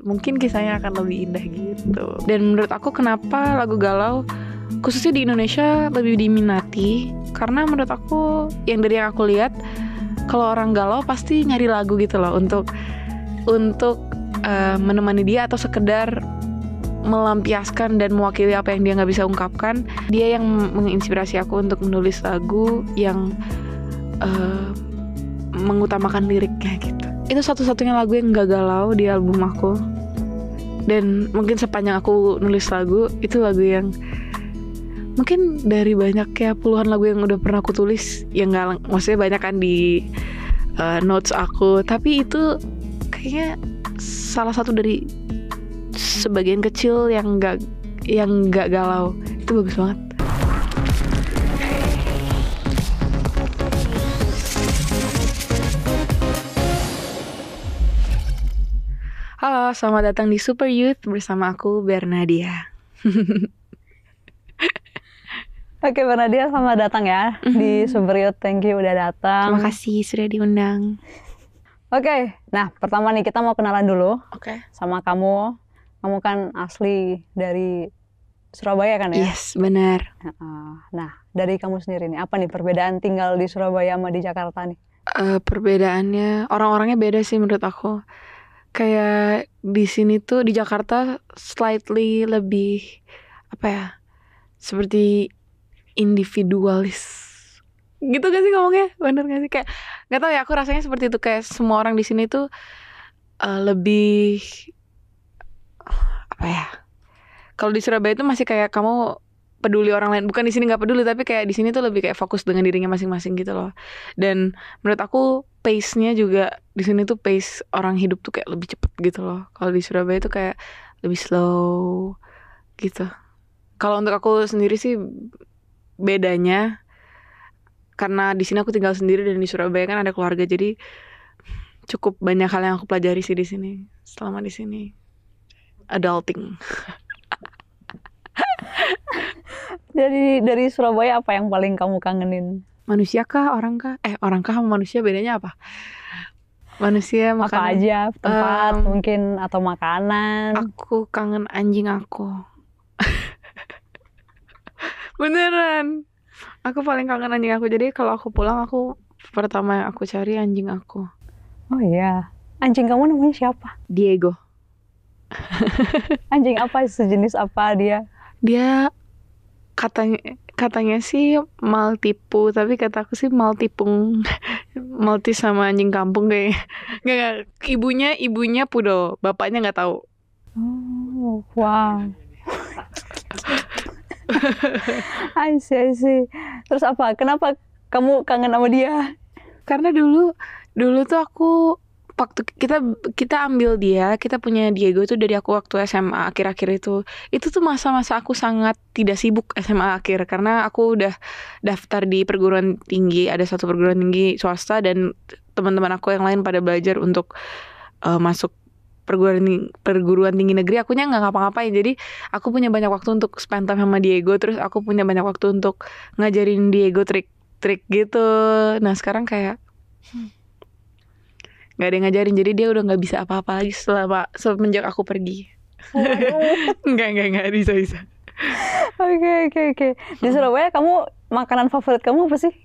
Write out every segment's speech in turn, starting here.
mungkin kisahnya akan lebih indah gitu. Dan menurut aku kenapa lagu galau khususnya di Indonesia lebih diminati, karena menurut aku yang aku lihat, kalau orang galau pasti nyari lagu gitu loh untuk menemani dia atau sekedar melampiaskan dan mewakili apa yang dia nggak bisa ungkapkan. Dia yang menginspirasi aku untuk menulis lagu yang mengutamakan liriknya gitu. Itu satu-satunya lagu yang nggak galau di album aku. Dan mungkin sepanjang aku nulis lagu, itu lagu yang mungkin dari banyak kayak puluhan lagu yang udah pernah aku tulis, yang nggak, maksudnya banyak kan di notes aku, tapi itu kayaknya salah satu dari sebagian kecil yang nggak galau. Itu bagus banget. Halo, selamat datang di Super Youth bersama aku Bernadia. Oke, Bernadia, selamat datang ya di Super Youth. Thank you udah datang. Terima kasih sudah diundang. Oke, nah pertama nih kita mau kenalan dulu sama kamu. Kamu kan asli dari Surabaya kan ya? Yes, benar. Nah, dari kamu sendiri nih, apa nih perbedaan tinggal di Surabaya sama di Jakarta nih? Perbedaannya, orang-orangnya beda sih menurut aku. Kayak di sini tuh, di Jakarta slightly lebih apa ya, seperti individualis gitu gak sih ngomongnya? Bener gak sih? Kayak gak tahu ya, aku rasanya seperti itu. Kayak semua orang di sini tuh lebih apa ya, kalau di Surabaya itu masih kayak kamu peduli orang lain. Bukan di sini nggak peduli, tapi kayak di sini tuh lebih kayak fokus dengan dirinya masing-masing gitu loh. Dan menurut aku pace-nya juga di sini tuh, pace orang hidup tuh kayak lebih cepet gitu loh. Kalau di Surabaya tuh kayak lebih slow gitu. Kalau untuk aku sendiri sih bedanya, karena di sini aku tinggal sendiri dan di Surabaya kan ada keluarga, jadi cukup banyak hal yang aku pelajari sih di sini selama di sini adulting. Jadi dari Surabaya apa yang paling kamu kangenin? Manusia kah, orang kah? Orang kah sama manusia bedanya apa? Manusia, makanan. Apa aja, tempat mungkin, atau makanan. Aku kangen anjing aku. Beneran. Aku paling kangen anjing aku. Jadi kalau aku pulang, aku pertama yang aku cari anjing aku. Oh iya. Anjing kamu namanya siapa? Diego. Anjing apa, sejenis apa dia? Dia katanya sih Maltipu, tapi kata aku sih Maltipung. Malti sama anjing kampung kayaknya. Nggak, ibunya poodle, bapaknya nggak tahu. Oh, wow. I see. Terus apa? Kenapa kamu kangen sama dia? Karena dulu tuh aku waktu kita ambil dia, kita punya Diego tuh dari aku waktu SMA akhir-akhir itu tuh masa-masa aku sangat tidak sibuk SMA akhir, karena aku udah daftar di perguruan tinggi, ada satu perguruan tinggi swasta, dan teman-teman aku yang lain pada belajar untuk masuk perguruan tinggi negeri. Akunya nggak ngapa-ngapain, jadi aku punya banyak waktu untuk spend time sama Diego. Terus aku punya banyak waktu untuk ngajarin Diego trik-trik gitu. Nah sekarang kayak nggak ada yang ngajarin, jadi dia udah nggak bisa apa-apa lagi semenjak aku pergi. Nggak bisa. Oke. Di Surabaya kamu, makanan favorit kamu apa sih?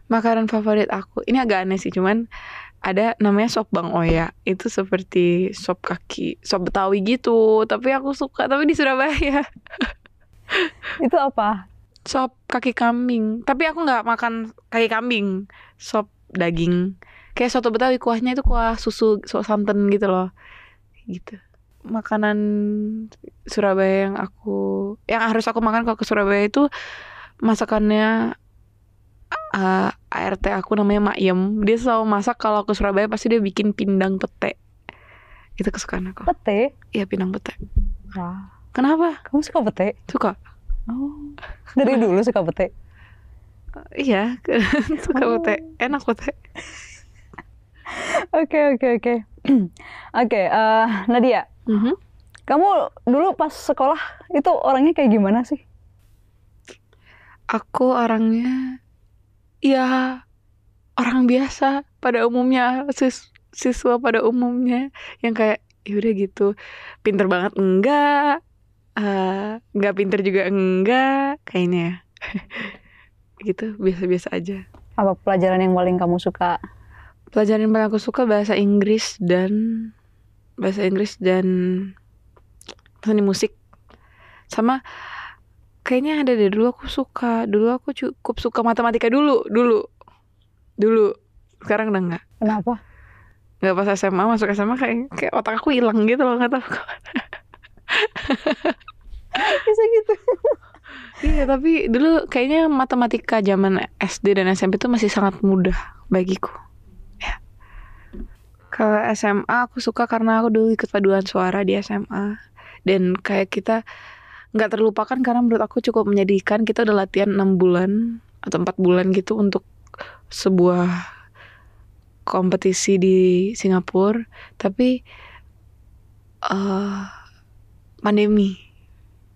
Makanan favorit aku, ini agak aneh sih, cuman ada namanya sop Bang Oya. Itu seperti sop Betawi gitu, tapi aku suka, tapi di Surabaya. Itu apa? Sop kaki kambing, tapi aku nggak makan kaki kambing. Sop daging, kayak soto Betawi, kuahnya itu kuah susu santan gitu loh, gitu. Makanan Surabaya yang harus aku makan kalau ke Surabaya itu masakannya ART aku namanya Maiem. Dia selalu masak kalau ke Surabaya, pasti dia bikin pindang pete. Itu kesukaan aku. Pete? Iya, pindang pete. Wah. Kenapa? Kamu suka pete? Suka. Oh, dari dulu suka pete? Iya, suka pete. Enak pete. Oke. Oke, Nadia. Kamu dulu pas sekolah itu orangnya kayak gimana sih? Aku orangnya ya orang biasa pada umumnya, siswa pada umumnya, yang kayak ya udah gitu. Pinter banget enggak, nggak pinter juga enggak kayaknya. Gitu, biasa-biasa aja. Apa pelajaran yang paling kamu suka? Pelajaran yang paling aku suka bahasa Inggris dan seni musik. Sama kayaknya ada deh, dulu aku cukup suka matematika dulu. Sekarang udah enggak. Kenapa? Nggak, pas SMA, masuk SMA kayak otak aku hilang gitu loh, nggak tahu kemana. Bisa gitu. Iya, tapi dulu kayaknya matematika zaman SD dan SMP itu masih sangat mudah bagiku. Ya. Kalau SMA aku suka karena aku dulu ikut paduan suara di SMA. Dan kayak kita nggak terlupakan karena menurut aku cukup menyedihkan. Kita udah latihan 6 bulan atau 4 bulan gitu untuk sebuah kompetisi di Singapura, tapi pandemi,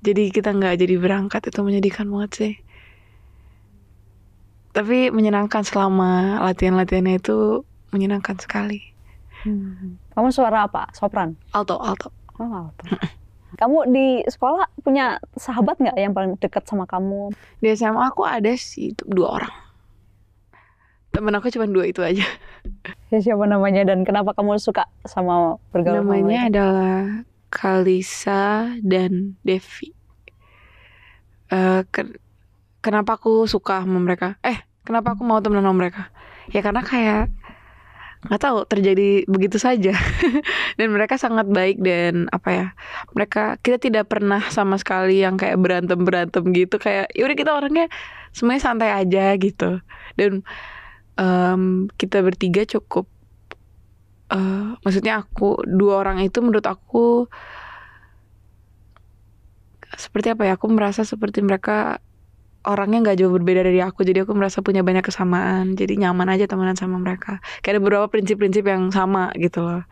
jadi kita nggak jadi berangkat. Itu menyedihkan banget sih, tapi menyenangkan. Selama latihannya itu menyenangkan sekali. Kamu suara apa? Sopran? Alto. Oh, alto. Kamu di sekolah punya sahabat nggak yang paling dekat sama kamu? Di SMA aku ada sih 2 orang. Temen aku cuma 2 itu aja. Ya, siapa namanya dan kenapa kamu suka sama bergaul? Namanya adalah Kalisa dan Devi. Kenapa aku suka sama mereka? Kenapa aku mau temenan sama mereka? Ya karena kayak nggak tahu, terjadi begitu saja. Dan mereka sangat baik dan kita tidak pernah sama sekali yang kayak berantem gitu. Kayak yaudah, kita orangnya semuanya santai aja gitu. Dan kita bertiga cukup, maksudnya 2 orang itu menurut aku seperti aku merasa seperti mereka orangnya nggak jauh berbeda dari aku, jadi aku merasa punya banyak kesamaan, jadi nyaman aja temenan sama mereka. Kayak ada beberapa prinsip-prinsip yang sama gitu loh.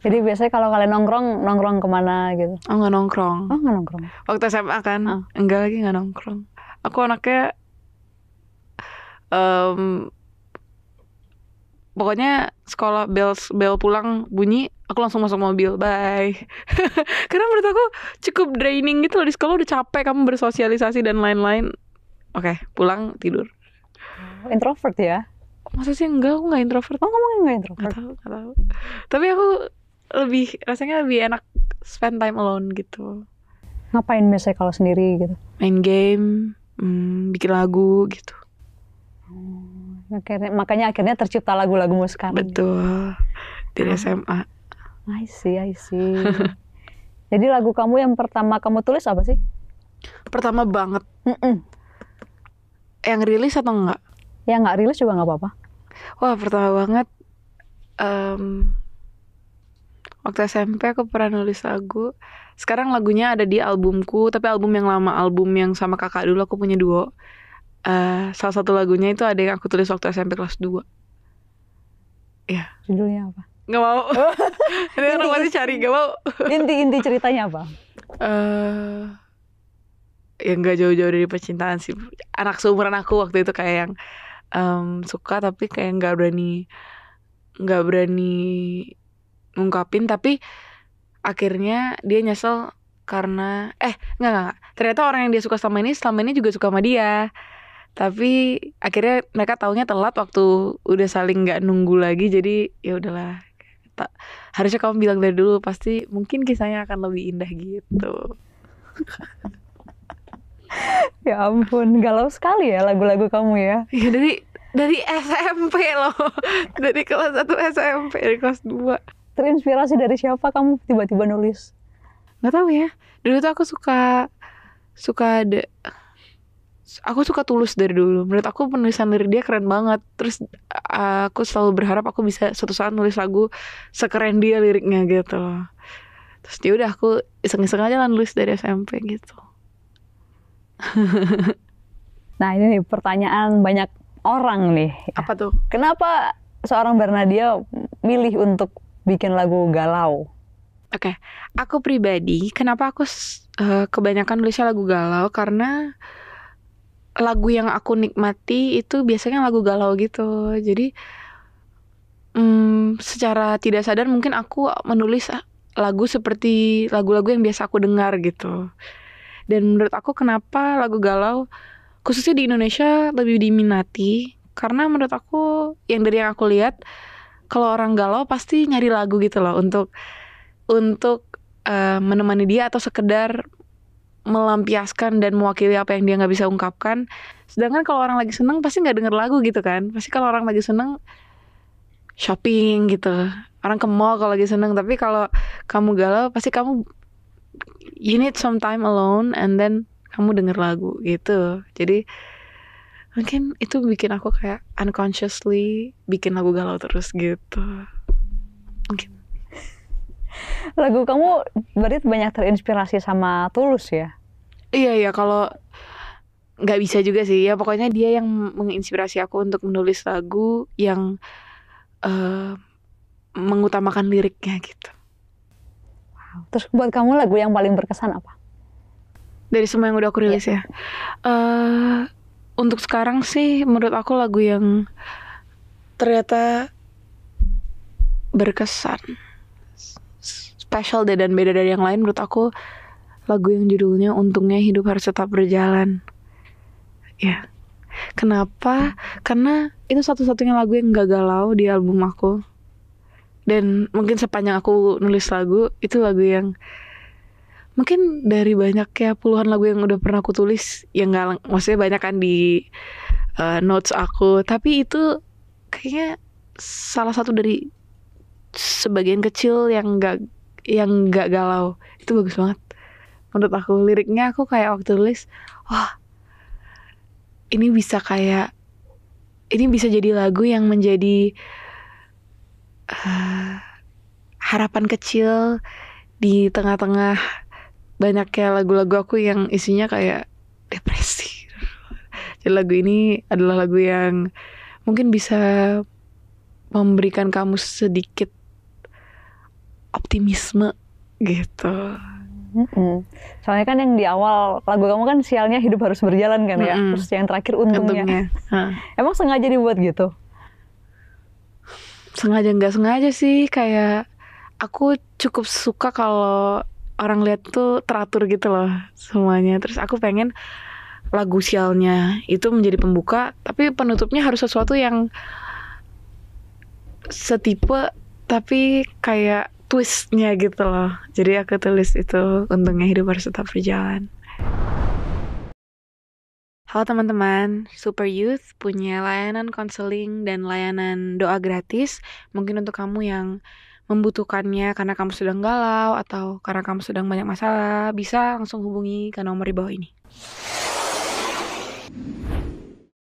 Jadi biasanya kalau kalian nongkrong kemana gitu? Nggak nongkrong. Nggak nongkrong. Waktu SMA kan? Enggak, lagi nggak nongkrong. Aku anaknya pokoknya sekolah bel pulang bunyi, aku langsung masuk mobil, bye. Karena menurut aku cukup draining gitu loh, di sekolah udah capek kamu bersosialisasi dan lain-lain. Oke, pulang tidur. Introvert ya? Masa sih enggak, aku nggak introvert. Kamu nggak introvert? Nggak tahu. Tapi aku rasanya lebih enak spend time alone gitu. Ngapain biasanya kalau sendiri gitu? Main game, bikin lagu gitu. Makanya akhirnya tercipta lagu-lagumu sekarang. Betul. Dari SMA. I see. Jadi lagu kamu yang pertama kamu tulis apa sih? Pertama banget. Yang rilis atau enggak? Yang nggak rilis juga nggak apa-apa. Wah, pertama banget. Waktu SMP aku pernah nulis lagu. Sekarang lagunya ada di albumku, tapi album yang lama, album yang sama kakak dulu aku punya duo. Salah satu lagunya itu ada yang aku tulis waktu SMP kelas 2. Ya. Judulnya apa? Gak mau. Ini orang masih cari, gak mau. Inti ceritanya apa? Ya gak jauh-jauh dari percintaan sih. Anak seumuran aku waktu itu kayak yang suka tapi kayak gak berani ngungkapin. Tapi akhirnya dia nyesel karena enggak. Ternyata orang yang dia suka selama ini juga suka sama dia. Tapi akhirnya mereka taunya telat waktu udah saling nggak nunggu lagi. Jadi ya udahlah, harusnya kamu bilang dari dulu, pasti mungkin kisahnya akan lebih indah gitu. Ya ampun, galau sekali ya lagu-lagu kamu ya. Ya dari SMP loh. Dari kelas 1 SMP, dari kelas 2. Terinspirasi dari siapa kamu tiba-tiba nulis? Nggak tahu ya. Dulu tuh aku aku suka Tulus dari dulu. Menurut aku penulisan lirik dia keren banget. Terus aku selalu berharap aku bisa suatu saat nulis lagu sekeren dia liriknya gitu loh. Terus ya udah, aku iseng-iseng aja lah nulis dari SMP gitu. Nah, ini nih pertanyaan banyak orang nih. Apa tuh? Kenapa seorang Bernadia milih untuk bikin lagu galau? Oke. Aku pribadi, kenapa aku kebanyakan nulisnya lagu galau, karena lagu yang aku nikmati itu biasanya lagu galau gitu. Jadi secara tidak sadar mungkin aku menulis lagu seperti lagu-lagu yang biasa aku dengar gitu. Dan menurut aku kenapa lagu galau khususnya di Indonesia lebih diminati, karena menurut aku yang dari yang aku lihat, kalau orang galau pasti nyari lagu gitu loh untuk menemani dia atau sekedar melampiaskan dan mewakili apa yang dia nggak bisa ungkapkan. Sedangkan kalau orang lagi seneng pasti nggak denger lagu gitu kan. Pasti kalau orang lagi seneng shopping gitu, orang ke mall kalau lagi seneng. Tapi kalau kamu galau pasti kamu you need some time alone and then kamu denger lagu gitu. Jadi mungkin itu bikin aku kayak unconsciously bikin lagu galau terus gitu. Mungkin. Lagu kamu berarti banyak terinspirasi sama Tulus ya? Iya kalau nggak bisa juga sih ya, pokoknya dia yang menginspirasi aku untuk menulis lagu yang mengutamakan liriknya gitu. Wow. Terus buat kamu lagu yang paling berkesan apa? Dari semua yang udah aku rilis ya. Untuk sekarang sih menurut aku lagu yang ternyata berkesan, special dan beda dari yang lain, menurut aku lagu yang judulnya Untungnya Hidup Harus Tetap Berjalan. Ya. Kenapa? Karena itu satu-satunya lagu yang gak galau di album aku. Dan mungkin sepanjang aku nulis lagu, itu lagu yang mungkin dari banyak ya puluhan lagu yang udah pernah aku tulis, yang gak, maksudnya banyak kan di notes aku, tapi itu kayaknya salah satu dari sebagian kecil yang gak galau. Itu bagus banget menurut aku. Liriknya aku kayak waktu tulis, wah ini bisa jadi lagu yang menjadi harapan kecil di tengah-tengah banyaknya lagu-lagu aku yang isinya kayak depresi. Jadi lagu ini adalah lagu yang mungkin bisa memberikan kamu sedikit optimisme gitu. Soalnya kan yang di awal lagu kamu kan sialnya hidup harus berjalan kan ya. Terus yang terakhir untungnya. Emang sengaja dibuat gitu? Sengaja nggak sengaja sih, kayak aku cukup suka kalau orang lihat tuh teratur gitu loh semuanya. Terus aku pengen lagu sialnya itu menjadi pembuka, tapi penutupnya harus sesuatu yang setipe tapi kayak twistnya gitu loh. Jadi aku tulis itu Untungnya Hidup Harus Tetap Berjalan. Halo teman-teman, Super Youth punya layanan konseling dan layanan doa gratis. Mungkin untuk kamu yang membutuhkannya karena kamu sedang galau atau karena kamu sedang banyak masalah, bisa langsung hubungi ke nomor di bawah ini.